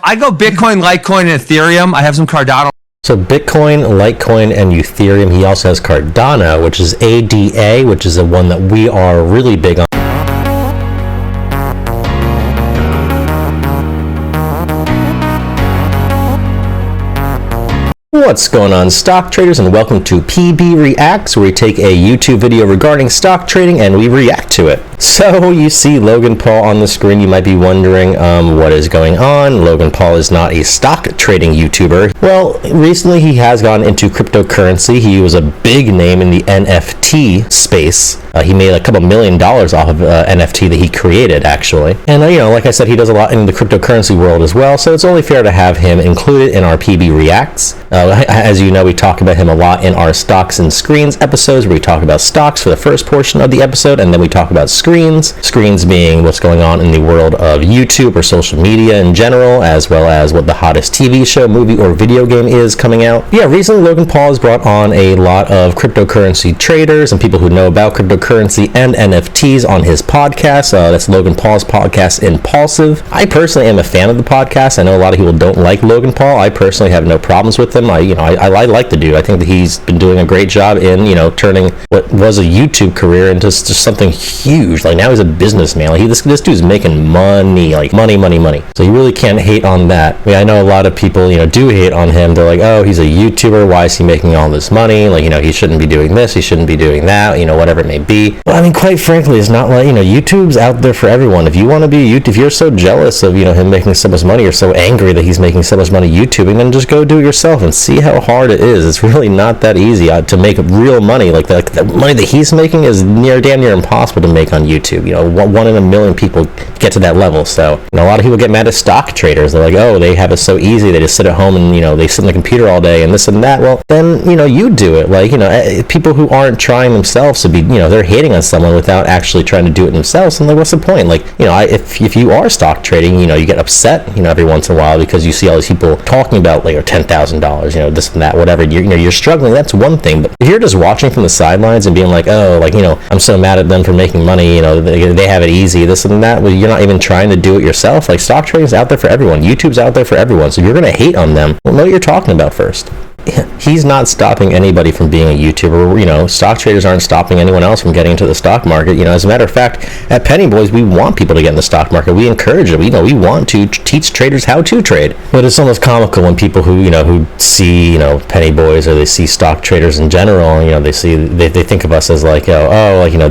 I go Bitcoin, Litecoin, and Ethereum. I have some Cardano. So Bitcoin, Litecoin, and Ethereum. He also has Cardano, which is ADA, which is the one that we are really big on. What's going on, stock traders, and welcome to PB Reacts, where we take a YouTube video regarding stock trading and we react to it. So you see Logan Paul on the screen. You might be wondering what is going on. Logan Paul is not a stock trading YouTuber. Well, recently he has gone into cryptocurrency. He was a big name in the NFT space. He made a couple $1 million off of NFT that he created, actually. And like I said, he does a lot in the cryptocurrency world as well, so it's only fair to have him included in our PB Reacts. As you know, we talk about him a lot in our Stocks and Screens episodes, where we talk about stocks for the first portion of the episode, and then we talk about screens. Screens being what's going on in the world of YouTube or social media in general, as well as what the hottest TV show, movie, or video game is coming out. Yeah, recently Logan Paul has brought on a lot of cryptocurrency traders and people who know about cryptocurrency and NFTs on his podcast. That's Logan Paul's podcast, Impulsive. I personally am a fan of the podcast. I know a lot of people don't like Logan Paul. I personally have no problems with him. I like the dude. I think that he's been doing a great job in, turning what was a YouTube career into just something huge. Like, now he's a businessman. Like, this dude's making money, like money. So you really can't hate on that. I mean, I know a lot of people, do hate on him. They're like, oh, he's a YouTuber. Why is he making all this money? Like, he shouldn't be doing this. He shouldn't be doing that, whatever it may be. But I mean, quite frankly, it's not like, YouTube's out there for everyone. If you want to be if you're so jealous of, him making so much money, or so angry that he's making so much money YouTubing, then just go do it yourself and see how hard it is. It's really not that easy to make real money. Like the money that he's making is damn near impossible to make on YouTube. 1 in a million people get to that level. So a lot of people get mad at stock traders. They're like, oh, they have it so easy. They just sit at home and they sit on the computer all day and this and that. Well, then you do it. Like people who aren't trying themselves to be they're hating on someone without actually trying to do it themselves. And like, what's the point? Like if you are stock trading, you get upset every once in a while because you see all these people talking about like $10,000, this and that, whatever. You're struggling. That's one thing. But if you're just watching from the sidelines and being like, oh, like I'm so mad at them for making money, they have it easy, this and that. Well, you're not even trying to do it yourself. Like, stock trading is out there for everyone. YouTube's out there for everyone. So if you're gonna hate on them, well, know what you're talking about first. He's not stopping anybody from being a YouTuber. Stock traders aren't stopping anyone else from getting into the stock market. As a matter of fact, at Pennybois, we want people to get in the stock market. We encourage it. We want to teach traders how to trade. But it's almost comical when people who see Pennybois, or they see stock traders in general, they think of us as like,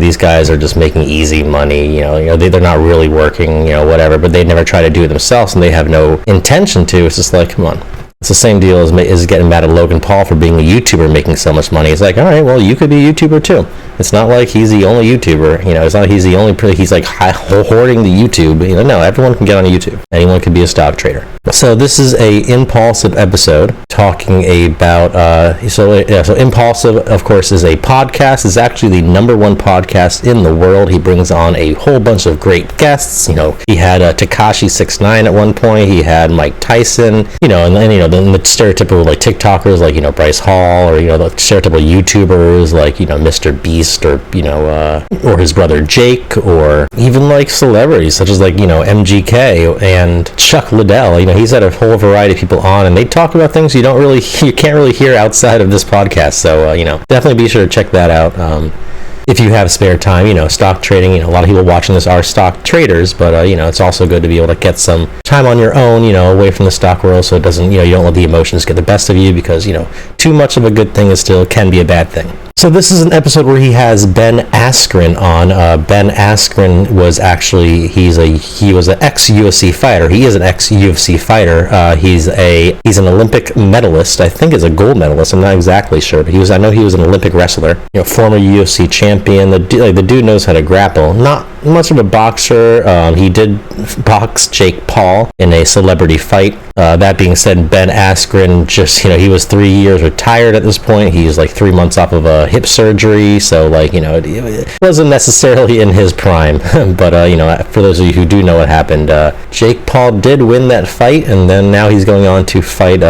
these guys are just making easy money. They're not really working, whatever. But they never try to do it themselves, and they have no intention to. It's just like, come on. It's the same deal as getting mad at Logan Paul for being a YouTuber making so much money. It's like, all right, well, you could be a YouTuber too. It's not like he's the only YouTuber. It's not like he's the only he's like hoarding the YouTube. No, everyone can get on YouTube. Anyone can be a stock trader. So this is a Impulsive episode talking about so Impulsive, of course, is a podcast. It's actually the #1 podcast in the world. He brings on a whole bunch of great guests. He had Tekashi 6ix9ine at one point. He had Mike Tyson. And the stereotypical like TikTokers like Bryce Hall, or the stereotypical YouTubers like Mr. Beast, or his brother Jake, or even like celebrities such as like MGK and Chuck Liddell. He's had a whole variety of people on, and they talk about things you can't really hear outside of this podcast. So definitely be sure to check that out. If you have spare time, stock trading, a lot of people watching this are stock traders, but, it's also good to be able to get some time on your own, away from the stock world, so it doesn't, you don't let the emotions get the best of you, because, too much of a good thing can be a bad thing. So this is an episode where he has Ben Askren on. Ben Askren was actually, he was an ex-UFC fighter. He is an ex-UFC fighter. He's an Olympic medalist. I think is a gold medalist. I'm not exactly sure, but I know he was an Olympic wrestler. Former UFC champion. The dude knows how to grapple. Not much of a boxer. He did box Jake Paul in a celebrity fight. That being said, Ben Askren he was 3 years retired at this point. He's like 3 months off of a hip surgery, so it wasn't necessarily in his prime. But for those of you who do know what happened, Jake Paul did win that fight, and then now he's going on to fight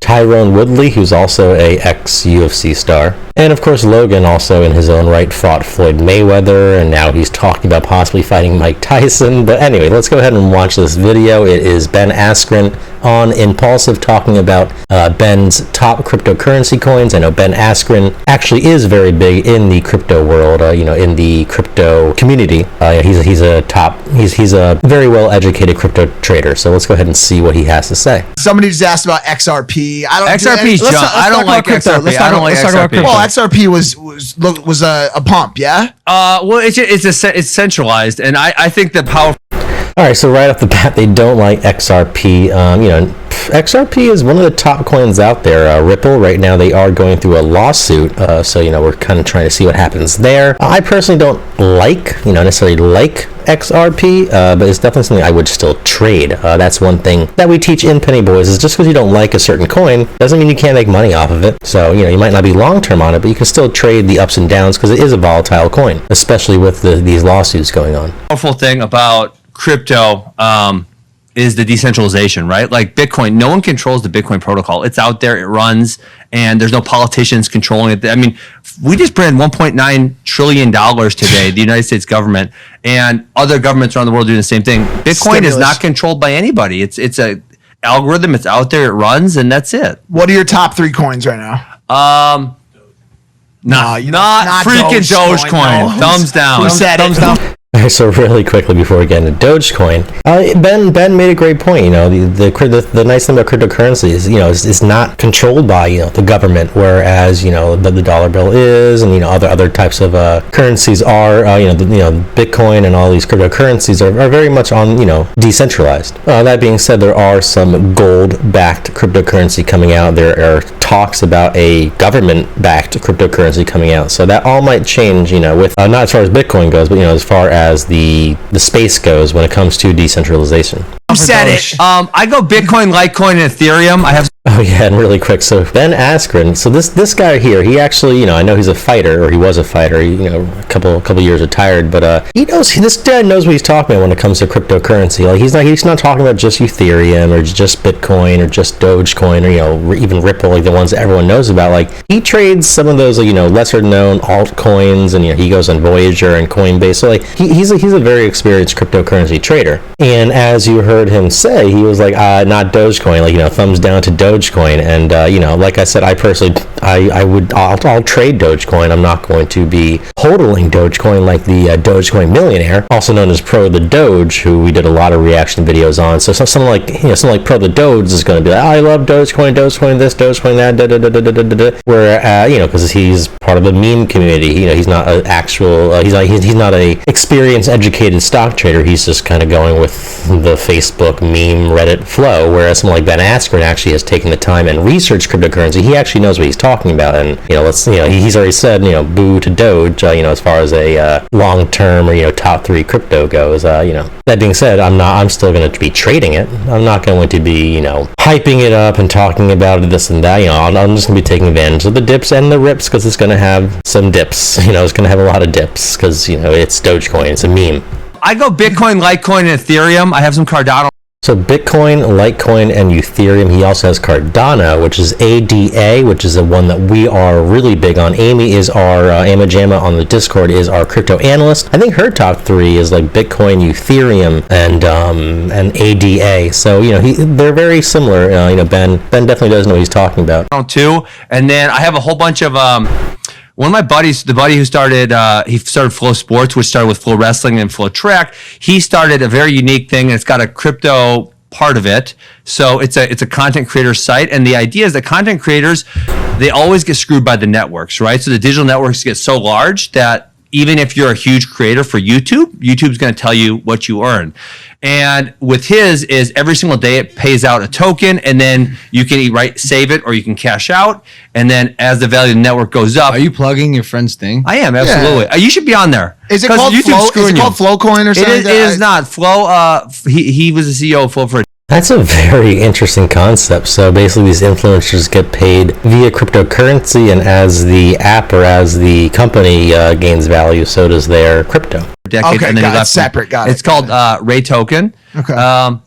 Tyrone Woodley, who's also a ex-UFC star. And of course, Logan also in his own right fought Floyd Mayweather, and now he's talking about possibly fighting Mike Tyson. But anyway, let's go ahead and watch this video. It is Ben Askren on Impulsive talking about Ben's top cryptocurrency coins. I know Ben Askren actually is very big in the crypto world, in the crypto community. He's a very well-educated crypto trader. So let's go ahead and see what he has to say. Somebody just asked about XRP. XRP's junk. I don't like XRP. I don't like XRP. Well, XRP was a pump, yeah? Well, it's centralized, and I think the power. All right, so right off the bat, they don't like XRP. XRP is one of the top coins out there. Ripple, right now, they are going through a lawsuit. So we're kind of trying to see what happens there. I personally don't necessarily like XRP, but it's definitely something I would still trade. That's one thing that we teach in Pennybois is just because you don't like a certain coin doesn't mean you can't make money off of it. So, you might not be long-term on it, but you can still trade the ups and downs because it is a volatile coin, especially with these lawsuits going on. Powerful thing about crypto is the decentralization, right? Like Bitcoin, no one controls the Bitcoin protocol. It's out there, it runs, and there's no politicians controlling it. I mean, we just printed $1.9 trillion today, the United States government, and other governments around the world doing the same thing. Bitcoin is not controlled by anybody. It's a algorithm. It's out there, it runs, and that's it. What are your top 3 coins right now? Not freaking Dogecoin. Thumbs down. Who said Thumbs it? down. So really quickly before we get into Dogecoin, Ben made a great point. The nice thing about cryptocurrency is it's not controlled by the government, whereas the dollar bill is, and other types of currencies are. Bitcoin and all these cryptocurrencies are very much on decentralized. That being said, there are some gold-backed cryptocurrency coming out. There are talks about a government-backed cryptocurrency coming out. So that all might change. With not as far as Bitcoin goes, but as far as the space goes when it comes to decentralization. You said it. I go Bitcoin, Litecoin, and Ethereum. I have. Oh yeah, and really quick. So Ben Askren. So this guy here, he actually, I know he's a fighter, or he was a fighter. A couple years retired, but he knows. This dad knows what he's talking about when it comes to cryptocurrency. Like he's not talking about just Ethereum or just Bitcoin or just Dogecoin or even Ripple, like the ones that everyone knows about. Like he trades some of those lesser known altcoins, and he goes on Voyager and Coinbase. So like he's a very experienced cryptocurrency trader. And as you heard him say, he was like, not Dogecoin, like thumbs down to Dogecoin. And like I said, I personally I'll trade Dogecoin. I'm not going to be hodling Dogecoin like the Dogecoin Millionaire, also known as Pro the Doge, who we did a lot of reaction videos on. So something like Pro the Doge is going to be like, I love Dogecoin this, Dogecoin that, where because he's part of the meme community. He's not an actual he's not a experienced, educated stock trader. He's just kind of going with the Facebook meme Reddit flow, whereas someone like Ben Askren actually has taken the time and researched cryptocurrency. He actually knows what he's talking about, and he's already said boo to Doge as far as a long-term or top 3 crypto goes. That being said, I'm still going to be trading it. I'm not going to be hyping it up and talking about it, this and that. I'm just going to be taking advantage of the dips and the rips, because it's going to have some dips. It's going to have a lot of dips because it's Dogecoin. It's a meme. I go Bitcoin, Litecoin, and Ethereum. I have some Cardano. So Bitcoin, Litecoin, and Ethereum. He also has Cardano, which is ADA, which is the one that we are really big on. Amy is our Amajama on the Discord is our crypto analyst. I think her top 3 is like Bitcoin, Ethereum, and ADA. So they're very similar. Ben definitely does know what he's talking about. Too, and then I have a whole bunch of one of my buddies, the buddy who started Flow Sports, which started with Flow Wrestling and Flow Track. He started a very unique thing, and it's got a crypto part of it. So it's a content creator site, and the idea is that content creators, they always get screwed by the networks, right? So the digital networks get so large that even if you're a huge creator for YouTube's going to tell you what you earn. And with his is every single day it pays out a token, and then you can save it or you can cash out. And then as the value of the network goes up. Are you plugging your friend's thing? I am, absolutely. Yeah. You should be on there. Is it called Flow? Is it called Flowcoin or something? It is not. Flow, he was the CEO of Flow for That's a very interesting concept. So basically these influencers get paid via cryptocurrency, and as the app or as the company gains value, so does their crypto. Decade, okay, and then got it. Separate, got it. It's called Ray Token. Okay.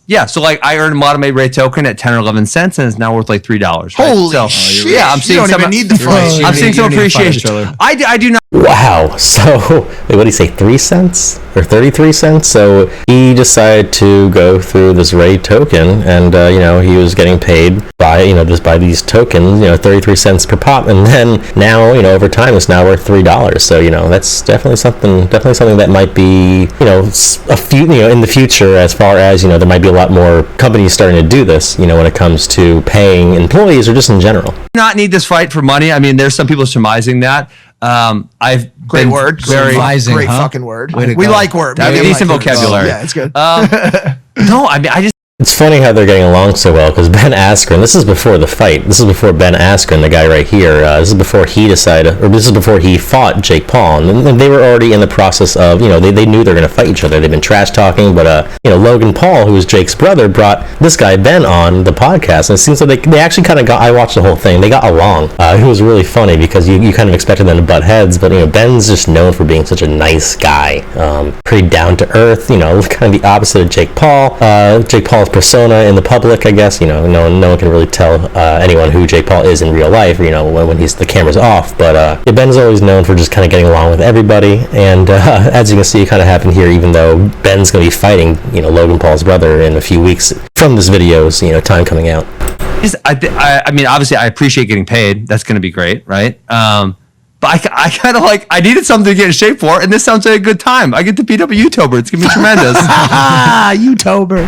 Yeah. So like I earned a moderated rate token at 10 or 11 cents, and it's now worth like $3. Right? Holy shit! Yeah, I'm seeing you don't even need the fight. I'm seeing some appreciation. I do not. Wow. So, wait, what did he say? 3 cents or 33 cents? So he decided to go through this Ray token, and he was getting paid by just by these tokens, 33 cents per pop, and then now over time it's now worth $3. So that's definitely something that might be a few in the future, as far as there might be a lot more companies starting to do this when it comes to paying employees or just in general. Not need this fight for money. I mean, there's some people surmising that. I've Great been word. Very Great fucking word. We like word. I mean, decent vocabulary. Yeah, it's good. No, I mean, I just. It's funny how they're getting along so well, because Ben Askren, this is before the fight. This is before Ben Askren, the guy right here. This is before he decided, or this is before he fought Jake Paul. And they were already in the process of, they knew they were going to fight each other. They've been trash talking, but, Logan Paul, who was Jake's brother, brought this guy, Ben, on the podcast. And it seems like they actually kind of I watched the whole thing. They got along. It was really funny because you kind of expected them to butt heads, but, Ben's just known for being such a nice guy. Pretty down to earth, kind of the opposite of Jake Paul. Jake Paul's persona in the public, I guess, no one can really tell anyone who Jake Paul is in real life, when the camera's off, but Ben's always known for just kind of getting along with everybody, and as you can see, it kind of happened here, even though Ben's going to be fighting, Logan Paul's brother in a few weeks from this video's, time coming out. I mean, obviously, I appreciate getting paid. That's going to be great, right? But I kind of I needed something to get in shape for, and this sounds like a good time. I get to beat up a YouTuber. It's going to be tremendous. YouTuber.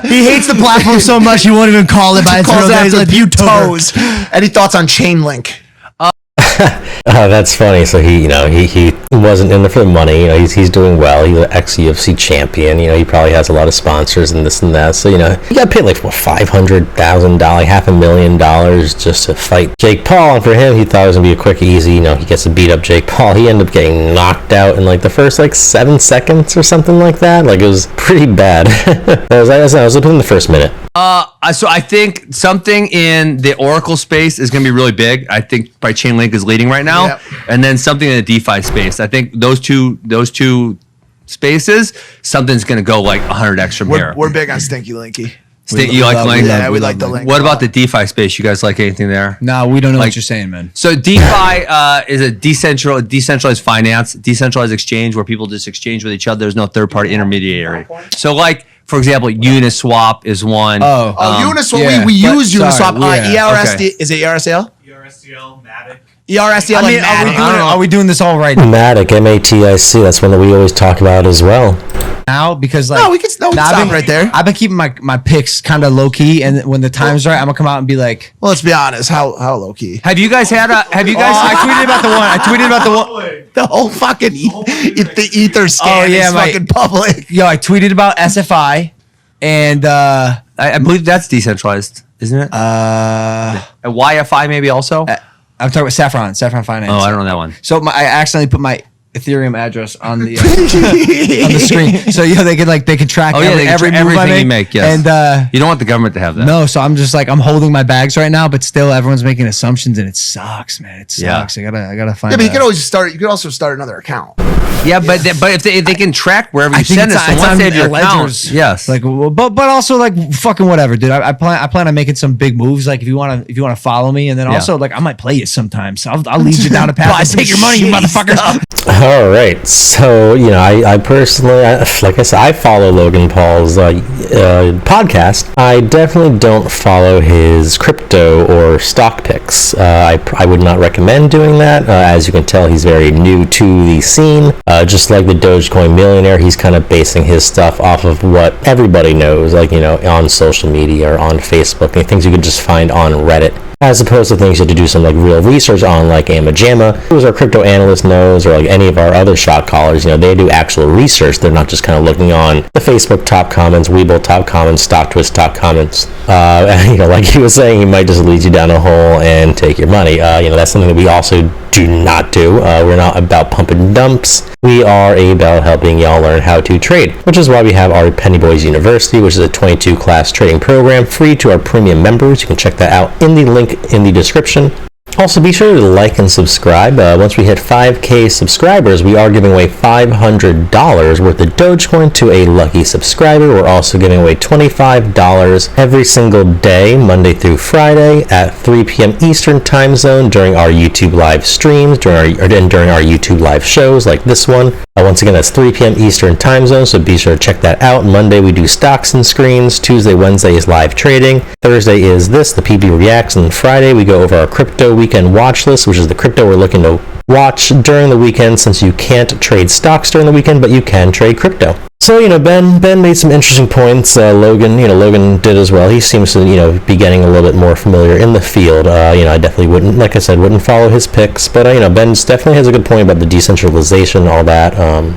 He hates the platform so much he won't even call it by its real name. He's like, YouTubers. Any thoughts on Chainlink? That's funny. So he wasn't in there for the money. He's doing well. He's an ex-UFC champion. He probably has a lot of sponsors and this and that. So he got paid like $500,000, $500,000 just to fight Jake Paul. And for him, he thought it was gonna be a quick, easy. He gets to beat up Jake Paul. He ended up getting knocked out in the first 7 seconds or something like that. It was pretty bad. I was looking in the first minute. So I think something in the Oracle space is going to be really big. I think probably Chainlink is leading right now, and then something in the DeFi space. I think those two spaces, something's going to go 100x from here. We're big on Stinky Linky. You like Link? Yeah, we like the Link. What about the DeFi space? You guys like anything there? No, we don't know what you're saying, man. So DeFi is a decentralized finance, decentralized exchange where people just exchange with each other. There's no third-party intermediary. So for example, Uniswap is one. Uniswap. Yeah. We use Uniswap. Yeah. ERSD. Is it ERSL? ERSDL, Matic. ERSDL. I mean, are we doing this all right Matic, MATIC. That's one that we always talk about as well. now? Because we can stop right there. I've been keeping my picks kind of low key, and when the time's right, I'm gonna come out and be like, well, let's be honest. How low key? Have you guys had a? Have you guys? I tweeted about the one. The whole fucking the Ether scam is fucking public. Yo, I tweeted about SFI, and I believe that's decentralized, isn't it? YFI maybe also. I'm talking about Saffron Finance. Oh, I don't know that one. So I accidentally put my Ethereum address on the on the screen, so they can track every move everything I make. You make. Yes. And you don't want the government to have that. No, so I'm just I'm holding my bags right now, but still everyone's making assumptions, and it sucks, man. It sucks. Yeah. I gotta find. Yeah, but you could always start. You could also start another account. Yeah, but if they can track wherever you send it, so once they have your account, yes. But also fucking whatever, dude. I plan on making some big moves. If you wanna follow me, and then also I might play you sometimes. So I'll lead you down a path. I take your money, you motherfuckers. All right, so I personally, like I said, I follow Logan Paul's podcast. I definitely don't follow his crypto or stock picks. I would not recommend doing that. As you can tell, he's very new to the scene. Just like the Dogecoin Millionaire, he's kind of basing his stuff off of what everybody knows, on social media or on Facebook, and things you could just find on Reddit, as opposed to things you have to do some real research on, like Amma Jamma, who's our crypto analyst knows, or any of our other shot callers. They do actual research. They're not just kind of looking on the Facebook top comments, Webull top comments, StockTwist top comments. Like he was saying, he might just lead you down a hole and take your money. That's something that we also do not do. We're not about pumping dumps. We are about helping y'all learn how to trade, which is why we have our Pennybois University, which is a 22-class trading program free to our premium members. You can check that out in the link in the description. Also, be sure to like and subscribe. Once we hit 5K subscribers, we are giving away $500 worth of Dogecoin to a lucky subscriber. We're also giving away $25 every single day, Monday through Friday, at 3 p.m. Eastern Time Zone during our YouTube live streams, during our YouTube live shows like this one. Once again, that's 3 p.m. Eastern Time Zone, so be sure to check that out. Monday, we do stocks and screens. Tuesday, Wednesday is live trading. Thursday is this, the PB Reacts. And Friday, we go over our crypto weekend watch list, which is the crypto we're looking to watch during the weekend, since you can't trade stocks during the weekend, but you can trade crypto. So, Ben made some interesting points. Logan did as well. He seems to, be getting a little bit more familiar in the field. I definitely wouldn't, like I said, wouldn't follow his picks. But, Ben definitely has a good point about the decentralization and all that.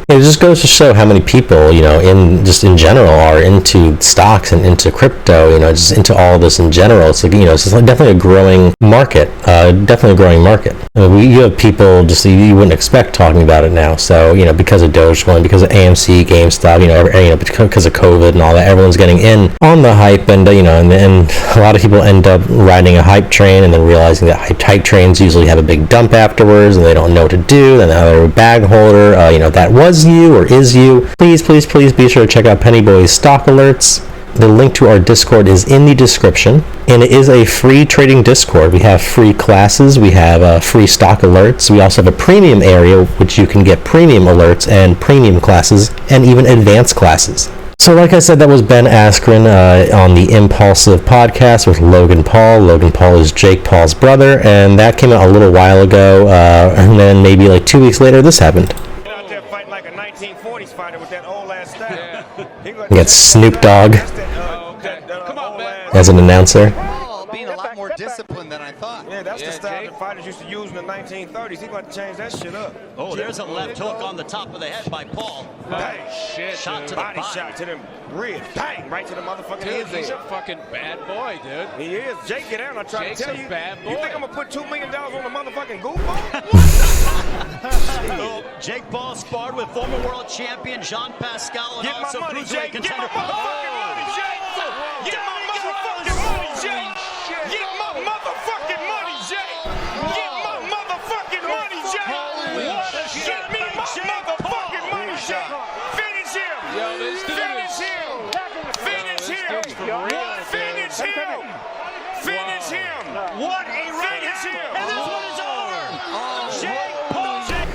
It just goes to show how many people, in general are into stocks and into crypto, just into all of this in general. It's like, it's just like definitely a growing market. You have people just you wouldn't expect talking about it now. So, because of Dogecoin, because of AMC, GameStop, because of COVID and all that, everyone's getting in on the hype, and and a lot of people end up riding a hype train and then realizing that hype trains usually have a big dump afterwards, and they don't know what to do. Then they're a bag holder, that was you or is you. Please be sure to check out Pennybois stock alerts. The link to our Discord is in the description, and it is a free trading Discord. We have free classes, we have free stock alerts, we also have a premium area which you can get premium alerts and premium classes and even advanced classes. So like I said, that was Ben Askren on the Impulsive podcast with Logan Paul. Logan Paul is Jake Paul's brother, and that came out a little while ago, and then maybe like 2 weeks later this happened. Out there fighting like a 1940s fighter with that old ass style. We got Snoop Dogg as an announcer. Being a lot more disciplined than I thought. Yeah, that's the style that fighters used to use in the 1930s. He's going to change that shit up. Oh, there's a left hook on the top of the head by Paul. Bang. Shit, shot to the body body. shot to them ribs. Bang, right to the motherfucking head. He's a fucking bad boy, dude. He is. Jake, get out. I try Jake's to tell a you. bad boy. You think I'm going to put $2 million on the motherfucking goofball? Jake Paul sparred with former world champion Jean Pascal and Get my also money, cruiserweight Jake. Get contender. my motherfucking money, Jake. Get my motherfucking money, Jake. Get my motherfucking money, Jake. Get my motherfucking money, Jake. Get me my motherfucking money, Jake. Finish him. Finish him. Finish him. Finish him. Finish him. What a right Finish him. hand.